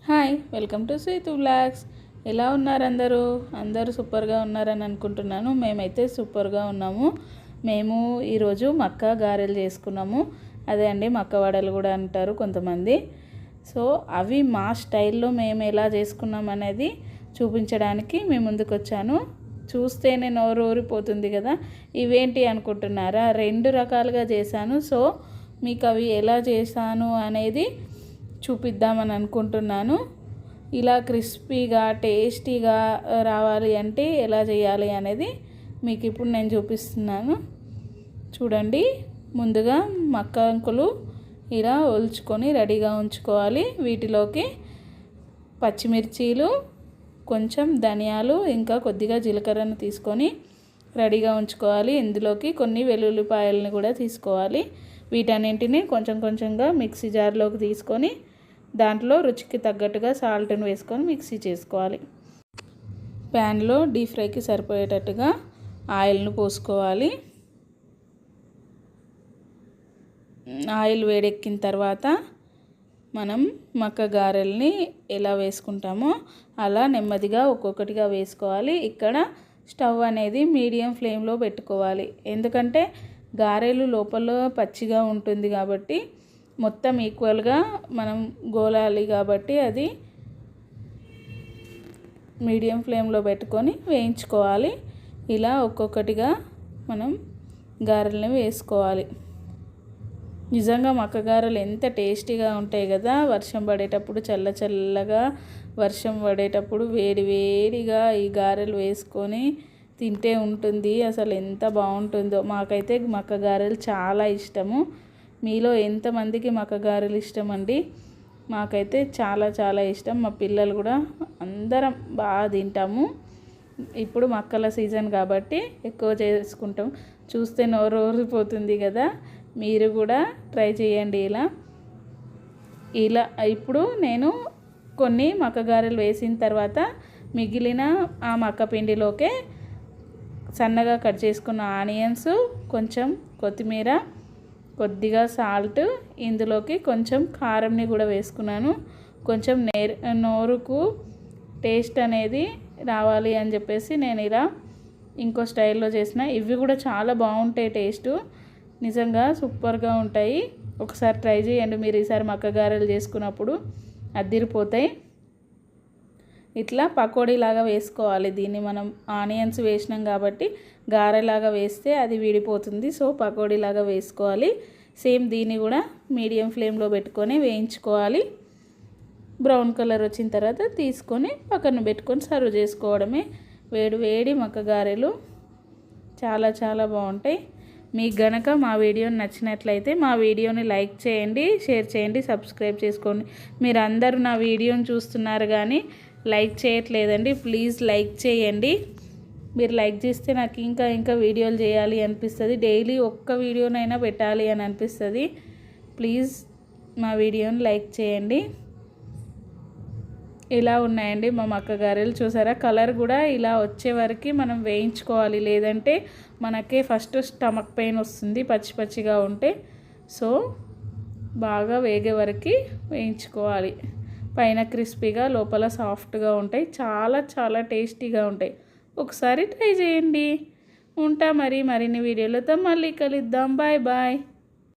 Hi, welcome to Seethu vlogs. ఎలా ఉన్నారు అందరూ? అందరూ సూపర్గా ఉన్నారని అనుకుంటున్నాను. మేమైతే సూపర్గా ఉన్నాము. మేము ఈరోజు మక్క గారెలు చేసుకున్నాము. అదే అండి, మక్క వడలు కూడా అంటారు కొంతమంది. సో అవి మా స్టైల్లో మేము ఎలా చేసుకున్నాం అనేది చూపించడానికి మేము ముందుకు వచ్చాను. చూస్తేనే నోరు ఊరిపోతుంది కదా. ఇవేంటి అనుకుంటున్నారా? 2 రకాలుగా చేశాను. సో మీకు అవి ఎలా చేశాను అనేది చూపిద్దామని అనుకుంటున్నాను. ఇలా క్రిస్పీగా టేస్టీగా రావాలి అంటే ఎలా చేయాలి అనేది మీకు ఇప్పుడు నేను చూపిస్తున్నాను. చూడండి, ముందుగా మక్క అంకులు ఇలా ఒలుచుకొని రెడీగా ఉంచుకోవాలి. వీటిలోకి పచ్చిమిర్చీలు, కొంచెం ధనియాలు, ఇంకా కొద్దిగా జీలకర్రను తీసుకొని రెడీగా ఉంచుకోవాలి. ఇందులోకి కొన్ని వెల్లుల్లిపాయలను కూడా తీసుకోవాలి. వీటన్నింటినీ కొంచెం కొంచెంగా మిక్సీ జార్లోకి తీసుకొని దాంట్లో రుచికి తగ్గట్టుగా సాల్ట్ని వేసుకొని మిక్సీ చేసుకోవాలి. ప్యాన్లో డీప్ ఫ్రైకి సరిపోయేటట్టుగా ఆయిల్ను పోసుకోవాలి. ఆయిల్ వేడెక్కిన తర్వాత మనం మక్క గారెల్ని ఎలా వేసుకుంటామో అలా నెమ్మదిగా ఒక్కొక్కటిగా వేసుకోవాలి. ఇక్కడ స్టవ్ అనేది మీడియం ఫ్లేమ్లో పెట్టుకోవాలి. ఎందుకంటే గారెలు లోపల పచ్చిగా ఉంటుంది కాబట్టి మొత్తం ఈక్వల్గా మనం గోలాలి కాబట్టి అది మీడియం ఫ్లేమ్లో పెట్టుకొని వేయించుకోవాలి. ఇలా ఒక్కొక్కటిగా మనం గారెల్ని వేసుకోవాలి. నిజంగా మక్క గారెలు ఎంత టేస్టీగా ఉంటాయి కదా. వర్షం పడేటప్పుడు చల్లగా వర్షం పడేటప్పుడు వేడిగా ఈ గారెలు వేసుకొని తింటే ఉంటుంది. అసలు ఎంత బాగుంటుందో. మాకైతే మక్క గారెలు చాలా ఇష్టము. మీలో ఎంతమందికి మక్క గారెలు ఇష్టం అండి? మాకైతే చాలా ఇష్టం. మా పిల్లలు కూడా అందరం బాగా తింటాము. ఇప్పుడు మక్కల సీజన్ కాబట్టి ఎక్కువ చేసుకుంటాం. చూస్తే నోరు ఊరిపోతుంది కదా. మీరు కూడా ట్రై చేయండి. ఇలా ఇప్పుడు నేను కొన్ని మక్క గారెలు వేసిన తర్వాత మిగిలిన ఆ మక్క పిండిలోకే సన్నగా కట్ చేసుకున్న ఆనియన్స్, కొంచెం కొత్తిమీర, కొద్దిగా సాల్ట్, ఇందులోకి కొంచెం కారంని కూడా వేసుకున్నాను. కొంచెం నోరుకు టేస్ట్ అనేది రావాలి అని చెప్పేసి నేను ఇలా ఇంకో స్టైల్లో చేసిన. ఇవి కూడా చాలా బాగుంటాయి. టేస్ట్ నిజంగా సూపర్గా ఉంటాయి. ఒకసారి ట్రై చేయండి మీరు. ఈసారి మక్క గారెలు చేసుకున్నప్పుడు అద్దిరిపోతాయి. ఇట్లా పకోడీలాగా వేసుకోవాలి. దీన్ని మనం ఆనియన్స్ వేసినాం కాబట్టి గారెలాగా వేస్తే అది విడిపోతుంది. సో పకోడీలాగా వేసుకోవాలి. సేమ్ దీన్ని కూడా మీడియం ఫ్లేమ్లో పెట్టుకొని వేయించుకోవాలి. బ్రౌన్ కలర్ వచ్చిన తర్వాత తీసుకొని పక్కన పెట్టుకొని సర్వ్ చేసుకోవడమే. వేడి మక్క గారెలు చాలా బాగుంటాయి. మీకు గనక మా వీడియోని నచ్చినట్లయితే మా వీడియోని లైక్ చేయండి, షేర్ చేయండి, సబ్స్క్రైబ్ చేసుకోండి. మీరు అందరూ నా వీడియోని చూస్తున్నారు కానీ లైక్ చేయట్లేదండి. ప్లీజ్ లైక్ చేయండి. మీరు లైక్ చేస్తే నాకు ఇంకా వీడియోలు చేయాలి అనిపిస్తుంది. డైలీ ఒక్క వీడియోనైనా పెట్టాలి అని అనిపిస్తుంది. ప్లీజ్ మా వీడియోని లైక్ చేయండి. ఇలా ఉన్నాయండి మా మక్క గారెలు. చూసారా, కలర్ కూడా ఇలా వచ్చే వరకు మనం వేయించుకోవాలి. లేదంటే మనకే ఫస్ట్ స్టమక్ పెయిన్ వస్తుంది పచ్చిగా ఉంటే. సో బాగా వేగే వరకు వేయించుకోవాలి. పైన క్రిస్పీగా లోపల సాఫ్ట్గా ఉంటాయి. చాలా టేస్టీగా ఉంటాయి. ఒకసారి ట్రై చేయండి. ఉంటా మరిన్ని వీడియోలతో మళ్ళీ కలుద్దాం. బాయ్.